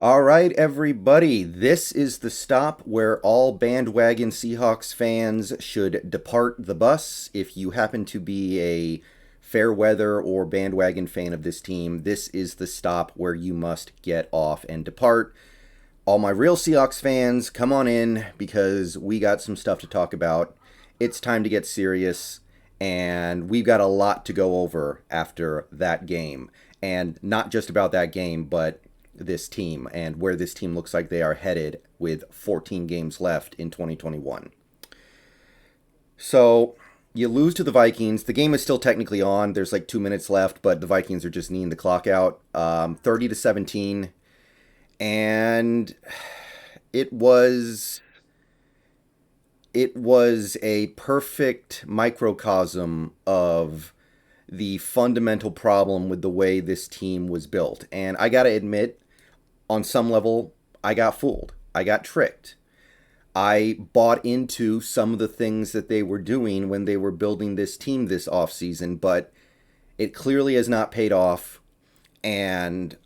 All right, everybody. This is the stop where all bandwagon Seahawks fans should depart the bus. If you happen to be a fair weather or bandwagon fan of this team, this is the stop where you must get off and depart. All my real Seahawks fans, come on in because we got some stuff to talk about. It's time to get serious, and we've got a lot to go over after that game. And not just about that game, but this team and where this team looks like they are headed with 14 games left in 2021. So you lose to the Vikings. The game is still technically on. There's like 2 minutes left, but the Vikings are just kneeing the clock out. 30-17, and it was it was a perfect microcosm of the fundamental problem with the way this team was built. And I gotta admit, on some level, I got fooled. I got tricked. I bought into some of the things that they were doing when they were building this team this offseason, but it clearly has not paid off. And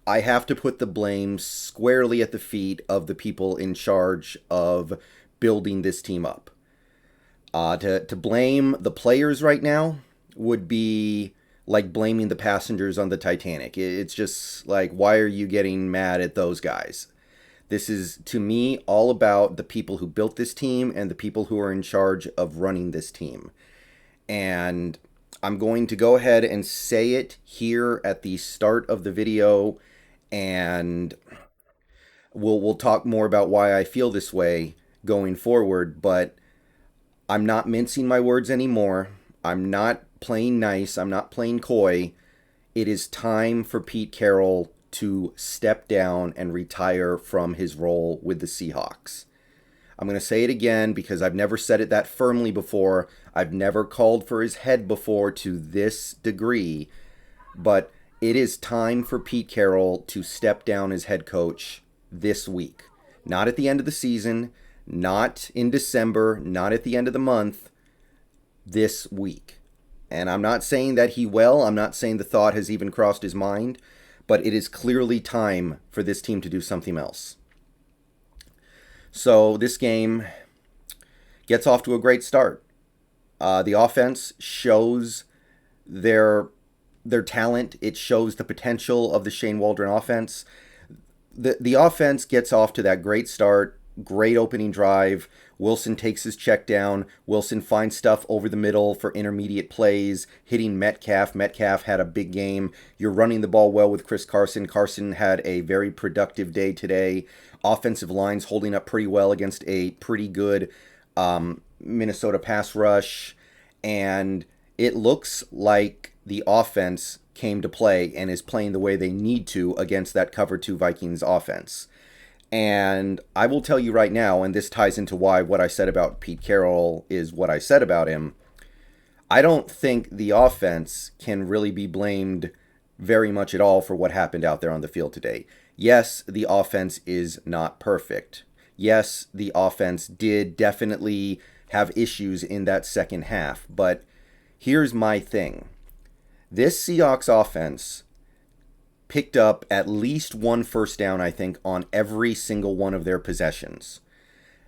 I have to put the blame squarely at the feet of the people in charge of building this team up. To blame the players right now would be like blaming the passengers on the Titanic. It's just like, why are you getting mad at those guys? This is, to me, all about the people who built this team and the people who are in charge of running this team. And I'm going to go ahead and say it here at the start of the video, and we'll talk more about why I feel this way going forward, but I'm not mincing my words anymore. I'm not playing nice. I'm not playing coy. It is time for Pete Carroll to step down and retire from his role with the Seahawks. I'm going to say it again because I've never said it that firmly before. I've never called for his head before to this degree, but it is time for Pete Carroll to step down as head coach this week. Not at the end of the season, not in December, not at the end of the month, this week. And I'm not saying that he will. I'm not saying the thought has even crossed his mind, but it is clearly time for this team to do something else. So this game gets off to a great start. The offense shows their talent. It shows the potential of the Shane Waldron offense. The offense gets off to that great start. Great opening drive. Wilson takes his check down. Wilson finds stuff over the middle for intermediate plays, hitting Metcalf. Metcalf had a big game. You're running the ball well with Carson. Carson had a very productive day today. Offensive line's holding up pretty well against a pretty good Minnesota pass rush. And it looks like the offense came to play and is playing the way they need to against that cover 2 Vikings offense. And I will tell you right now, and this ties into why what I said about Pete Carroll is what I said about him, I don't think the offense can really be blamed very much at all for what happened out there on the field today. Yes, the offense is not perfect. Yes, the offense did definitely have issues in that second half. But here's my thing. This Seahawks offense picked up at least one first down, I think, on every single one of their possessions.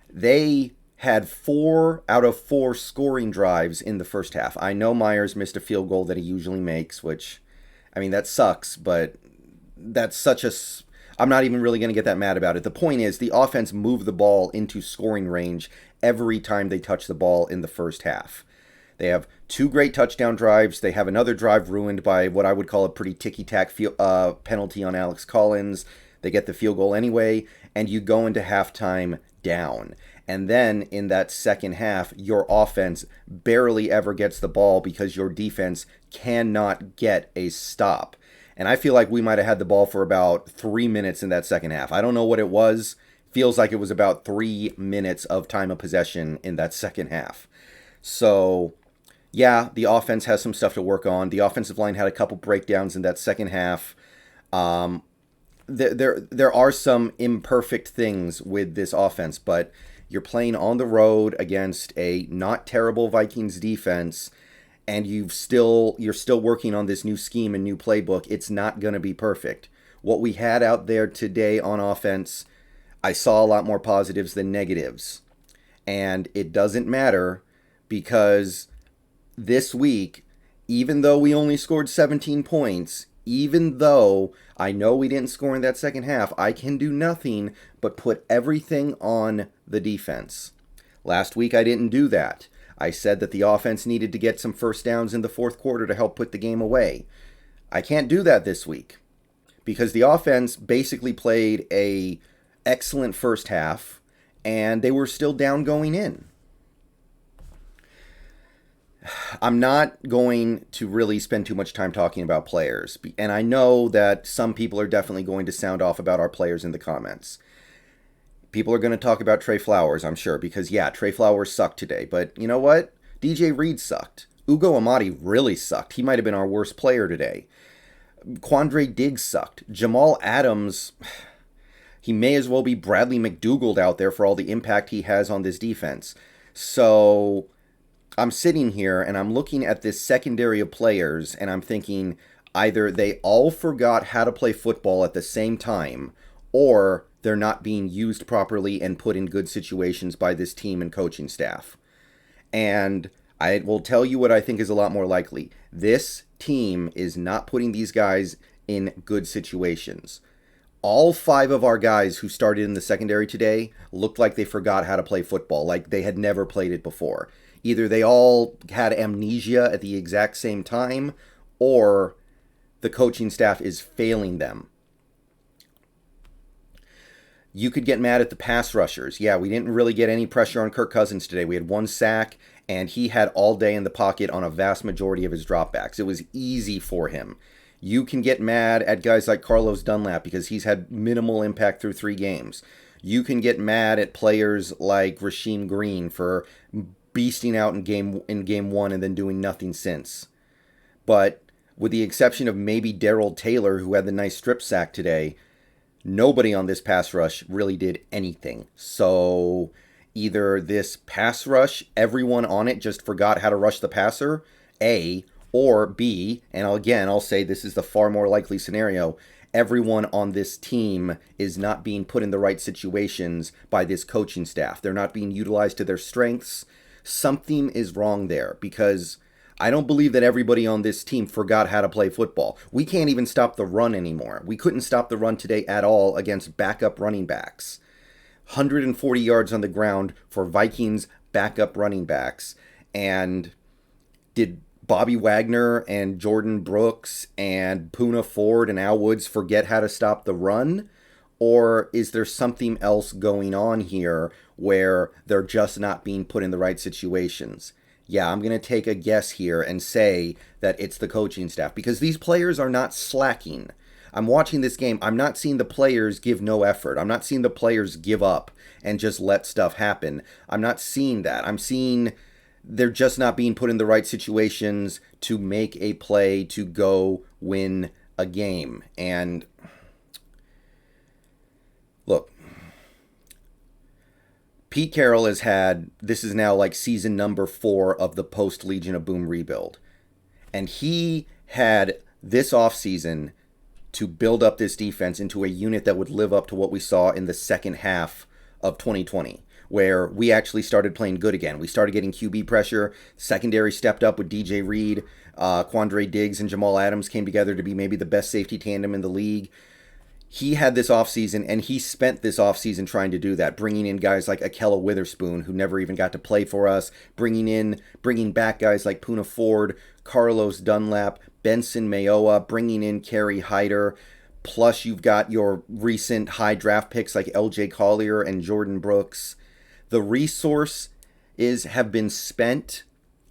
They had 4 out of 4 scoring drives in the first half. I know Myers missed a field goal that he usually makes, which, I mean, that sucks, but that's such a... I'm not even really going to get that mad about it. The point is, the offense moved the ball into scoring range every time they touched the ball in the first half. They have 2 great touchdown drives. They have another drive ruined by what I would call a pretty ticky-tack penalty on Alex Collins. They get the field goal anyway, and you go into halftime down. And then in that second half, your offense barely ever gets the ball because your defense cannot get a stop. And I feel like we might have had the ball for about 3 minutes in that second half. I don't know what it was. Feels like it was about 3 minutes of time of possession in that second half. So... yeah, the offense has some stuff to work on. The offensive line had a couple breakdowns in that second half. There are some imperfect things with this offense, but you're playing on the road against a not terrible Vikings defense, and you're still working on this new scheme and new playbook. It's not going to be perfect. what we had out there today on offense, I saw a lot more positives than negatives. And it doesn't matter because this week, even though we only scored 17 points, even though I know we didn't score in that second half, I can do nothing but put everything on the defense. Last week I didn't do that. I said that the offense needed to get some first downs in the fourth quarter to help put the game away. I can't do that this week because the offense basically played a excellent first half and they were still down going in. I'm not going to really spend too much time talking about players, and I know that some people are definitely going to sound off about our players in the comments. People are going to talk about Trey Flowers, I'm sure, because yeah, Trey Flowers sucked today, but you know what? DJ Reed sucked. Ugo Amadi really sucked. He might have been our worst player today. Quandre Diggs sucked. Jamal Adams, he may as well be Bradley McDougald out there for all the impact he has on this defense. So I'm sitting here and I'm looking at this secondary of players and I'm thinking either they all forgot how to play football at the same time or they're not being used properly and put in good situations by this team and coaching staff. And I will tell you what I think is a lot more likely. This team is not putting these guys in good situations. All 5 of our guys who started in the secondary today looked like they forgot how to play football, like they had never played it before. Either they all had amnesia at the exact same time, or the coaching staff is failing them. You could get mad at the pass rushers. Yeah, we didn't really get any pressure on Kirk Cousins today. We had 1 sack, and he had all day in the pocket on a vast majority of his dropbacks. It was easy for him. You can get mad at guys like Carlos Dunlap because he's had minimal impact through 3 games. You can get mad at players like Rasheem Green for beasting out in game 1 and then doing nothing since. But with the exception of maybe Darrell Taylor, who had the nice strip sack today, nobody on this pass rush really did anything. So either this pass rush, everyone on it just forgot how to rush the passer, A, or B, and I'll say this is the far more likely scenario, everyone on this team is not being put in the right situations by this coaching staff. They're not being utilized to their strengths. Something is wrong there because I don't believe that everybody on this team forgot how to play football. We can't even stop the run anymore. We couldn't stop the run today at all against backup running backs. 140 yards on the ground for Vikings backup running backs. And did Bobby Wagner and Jordan Brooks and Poona Ford and Al Woods forget how to stop the run? Or is there something else going on here where they're just not being put in the right situations? Yeah, I'm going to take a guess here and say that it's the coaching staff because these players are not slacking. I'm watching this game. I'm not seeing the players give no effort. I'm not seeing the players give up and just let stuff happen. I'm not seeing that. I'm seeing they're just not being put in the right situations to make a play to go win a game. And look, Pete Carroll has had, this is now like season number 4 of the post-Legion of Boom rebuild. And he had this offseason to build up this defense into a unit that would live up to what we saw in the second half of 2020, where we actually started playing good again. We started getting QB pressure. Secondary stepped up with DJ Reed. Quandre Diggs and Jamal Adams came together to be maybe the best safety tandem in the league. He had this offseason, and he spent this offseason trying to do that, bringing in guys like Akella Witherspoon, who never even got to play for us, bringing back guys like Poona Ford, Carlos Dunlap, Benson Mayowa, bringing in Kerry Hyder. Plus, you've got your recent high draft picks like LJ Collier and Jordan Brooks. The resources have been spent,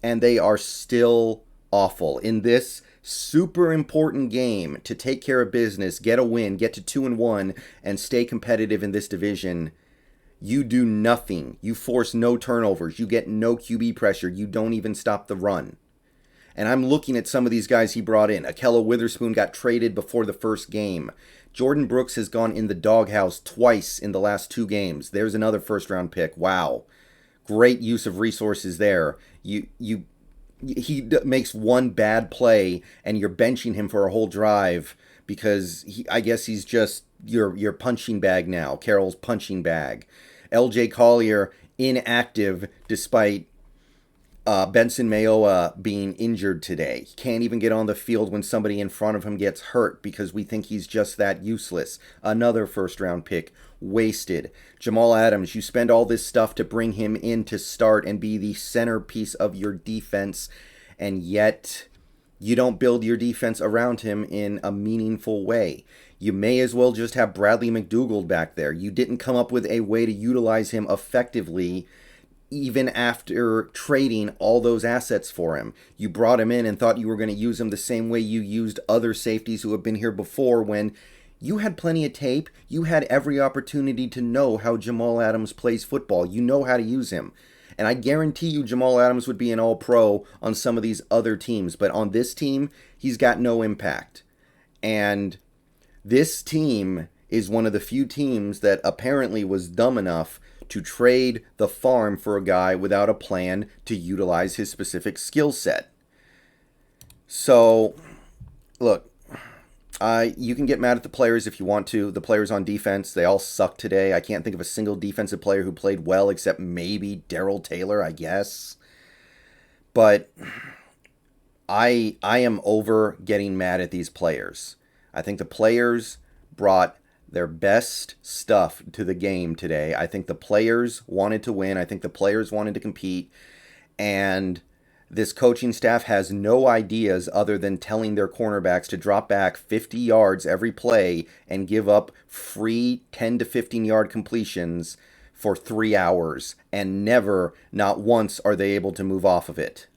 and they are still awful. In this super important game to take care of business, get a win, get to 2-1, and stay competitive in this division, you do nothing. You force no turnovers. You get no QB pressure. You don't even stop the run. And I'm looking at some of these guys he brought in. Akella Witherspoon got traded before the first game. Jordan Brooks has gone in the doghouse twice in the last 2 games. There's another first-round pick. Wow. Great use of resources there. He makes one bad play, and you're benching him for a whole drive because I guess he's just your punching bag now. Carroll's punching bag. L.J. Collier inactive despite Benson Mayowa being injured today. He can't even get on the field when somebody in front of him gets hurt because we think he's just that useless. Another first-round pick wasted. Jamal Adams, you spend all this stuff to bring him in to start and be the centerpiece of your defense, and yet you don't build your defense around him in a meaningful way. You may as well just have Bradley McDougald back there. You didn't come up with a way to utilize him effectively even after trading all those assets for him. You brought him in and thought you were going to use him the same way you used other safeties who have been here before, when you had plenty of tape. You had every opportunity to know how Jamal Adams plays football. You know how to use him. And I guarantee you Jamal Adams would be an all-pro on some of these other teams. But on this team, he's got no impact. And this team is one of the few teams that apparently was dumb enough to trade the farm for a guy without a plan to utilize his specific skill set. So, look, you can get mad at the players if you want to. The players on defense, they all suck today. I can't think of a single defensive player who played well except maybe Darrell Taylor, I guess. But I am over getting mad at these players. I think the players brought their best stuff to the game today. I think the players wanted to win. I think the players wanted to compete. And this coaching staff has no ideas other than telling their cornerbacks to drop back 50 yards every play and give up free 10 to 15 yard completions for 3 hours. And never, not once, are they able to move off of it.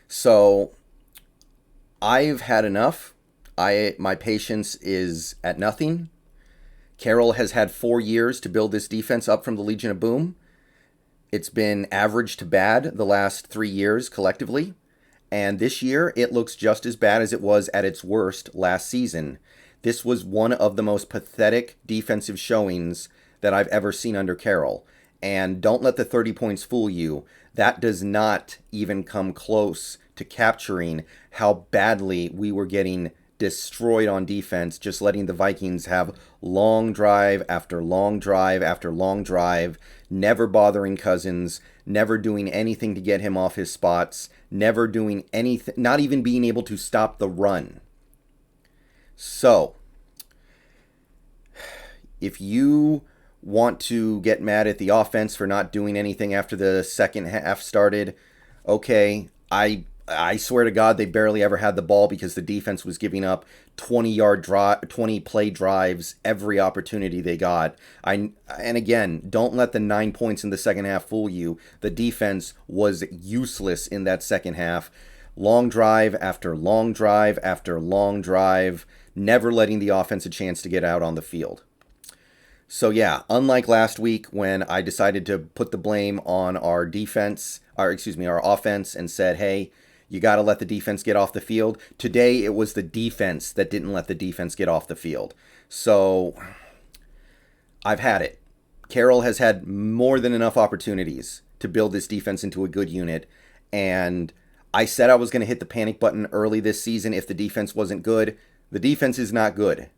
So I've had enough. My patience is at nothing. Carroll has had 4 years to build this defense up from the Legion of Boom. It's been average to bad the last 3 years collectively. And this year, it looks just as bad as it was at its worst last season. This was one of the most pathetic defensive showings that I've ever seen under Carroll. And don't let the 30 points fool you. That does not even come close to capturing how badly we were getting destroyed on defense, just letting the Vikings have long drive after long drive after long drive, never bothering Cousins, never doing anything to get him off his spots, never doing anything, not even being able to stop the run. So, if you want to get mad at the offense for not doing anything after the second half started, okay, I swear to God, they barely ever had the ball because the defense was giving up 20 play drives every opportunity they got. And again, don't let the 9 points in the second half fool you. The defense was useless in that second half. Long drive after long drive after long drive, never letting the offense a chance to get out on the field. So yeah, unlike last week when I decided to put the blame on our offense and said, hey, you got to let the defense get off the field. Today, it was the defense that didn't let the defense get off the field. So, I've had it. Carroll has had more than enough opportunities to build this defense into a good unit. And I said I was going to hit the panic button early this season if the defense wasn't good. The defense is not good.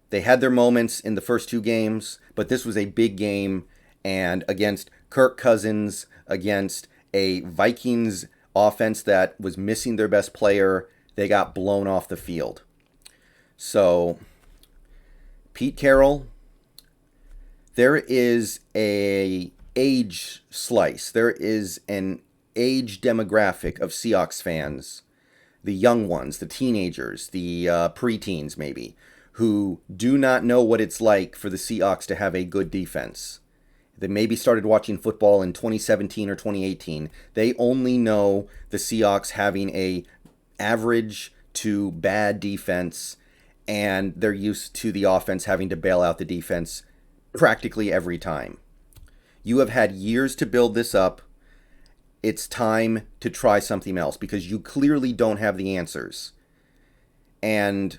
They had their moments in the first 2 games, but this was a big game. And against Kirk Cousins, against a Vikings offense that was missing their best player, they got blown off the field. So, Pete Carroll, there is a age slice. There is an age demographic of Seahawks fans, the young ones, the teenagers, the preteens maybe, who do not know what it's like for the Seahawks to have a good defense. They maybe started watching football in 2017 or 2018. They only know the Seahawks having a average to bad defense, and they're used to the offense having to bail out the defense practically every time. You have had years to build this up. It's time to try something else because you clearly don't have the answers. And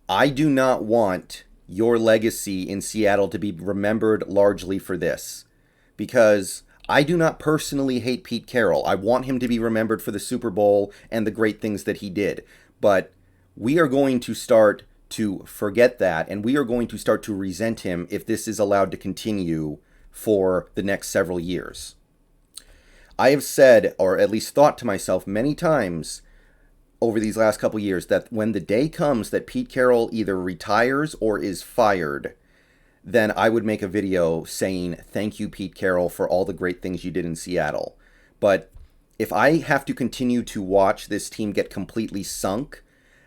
I do not want your legacy in Seattle to be remembered largely for this, because I do not personally hate Pete Carroll. I want him to be remembered for the Super Bowl and the great things that he did. But we are going to start to forget that, and we are going to start to resent him if this is allowed to continue for the next several years. I have said, or at least thought to myself many times over these last couple years, that when the day comes that Pete Carroll either retires or is fired, then I would make a video saying, thank you, Pete Carroll, for all the great things you did in Seattle. But if I have to continue to watch this team get completely sunk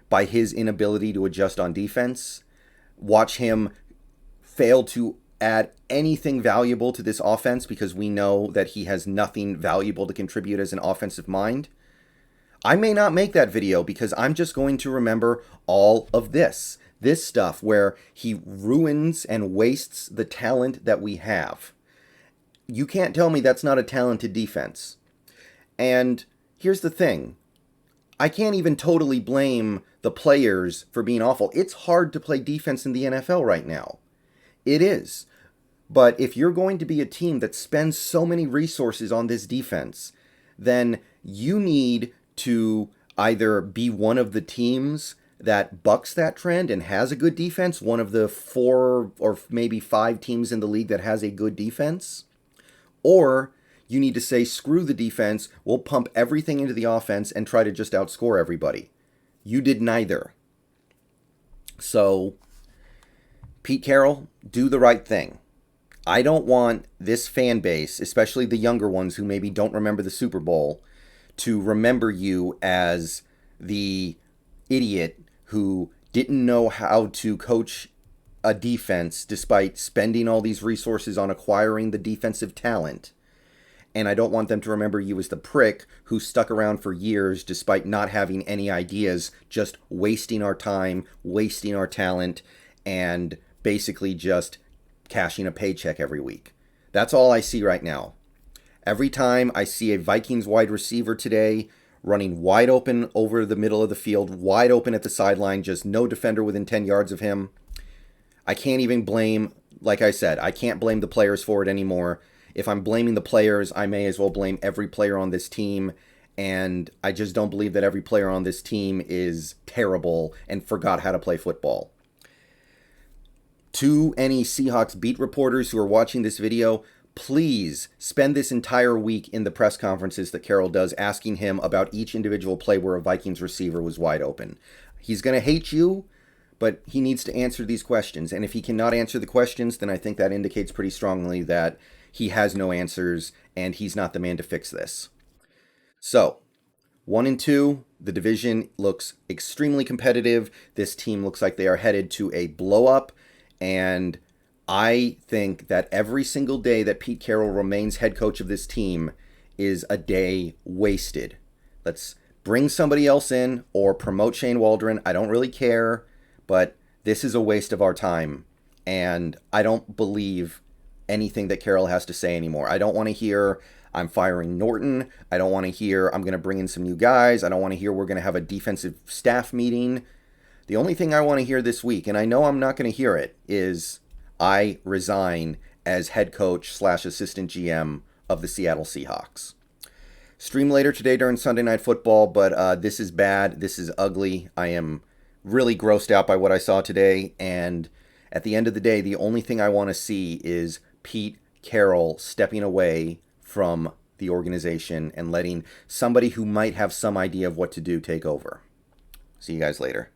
by his inability to adjust on defense, watch him fail to add anything valuable to this offense because we know that he has nothing valuable to contribute as an offensive mind, I may not make that video because I'm just going to remember all of this stuff where he ruins and wastes the talent that we have. You can't tell me that's not a talented defense. And here's the thing. I can't even totally blame the players for being awful. It's hard to play defense in the NFL right now. It is. But if you're going to be a team that spends so many resources on this defense, then you need to either be one of the teams that bucks that trend and has a good defense, one of the 4 or maybe 5 teams in the league that has a good defense, or you need to say, screw the defense, we'll pump everything into the offense and try to just outscore everybody. You did neither. So, Pete Carroll, do the right thing. I don't want this fan base, especially the younger ones who maybe don't remember the Super Bowl, to remember you as the idiot who didn't know how to coach a defense despite spending all these resources on acquiring the defensive talent. And I don't want them to remember you as the prick who stuck around for years despite not having any ideas, just wasting our time, wasting our talent, and basically just cashing a paycheck every week. That's all I see right now. Every time I see a Vikings wide receiver today running wide open over the middle of the field, wide open at the sideline, just no defender within 10 yards of him, I can't even blame, like I said, I can't blame the players for it anymore. If I'm blaming the players, I may as well blame every player on this team, and I just don't believe that every player on this team is terrible and forgot how to play football. To any Seahawks beat reporters who are watching this video, please spend this entire week in the press conferences that Carroll does asking him about each individual play where a Vikings receiver was wide open. He's going to hate you, but he needs to answer these questions. And if he cannot answer the questions, then I think that indicates pretty strongly that he has no answers and he's not the man to fix this. So, 1-2, the division looks extremely competitive. This team looks like they are headed to a blow-up, and I think that every single day that Pete Carroll remains head coach of this team is a day wasted. Let's bring somebody else in or promote Shane Waldron. I don't really care, but this is a waste of our time, and I don't believe anything that Carroll has to say anymore. I don't want to hear I'm firing Norton. I don't want to hear I'm going to bring in some new guys. I don't want to hear we're going to have a defensive staff meeting. The only thing I want to hear this week, and I know I'm not going to hear it, is I resign as head coach / assistant GM of the Seattle Seahawks. Stream later today during Sunday Night Football, but this is bad. This is ugly. I am really grossed out by what I saw today, and at the end of the day, the only thing I want to see is Pete Carroll stepping away from the organization and letting somebody who might have some idea of what to do take over. See you guys later.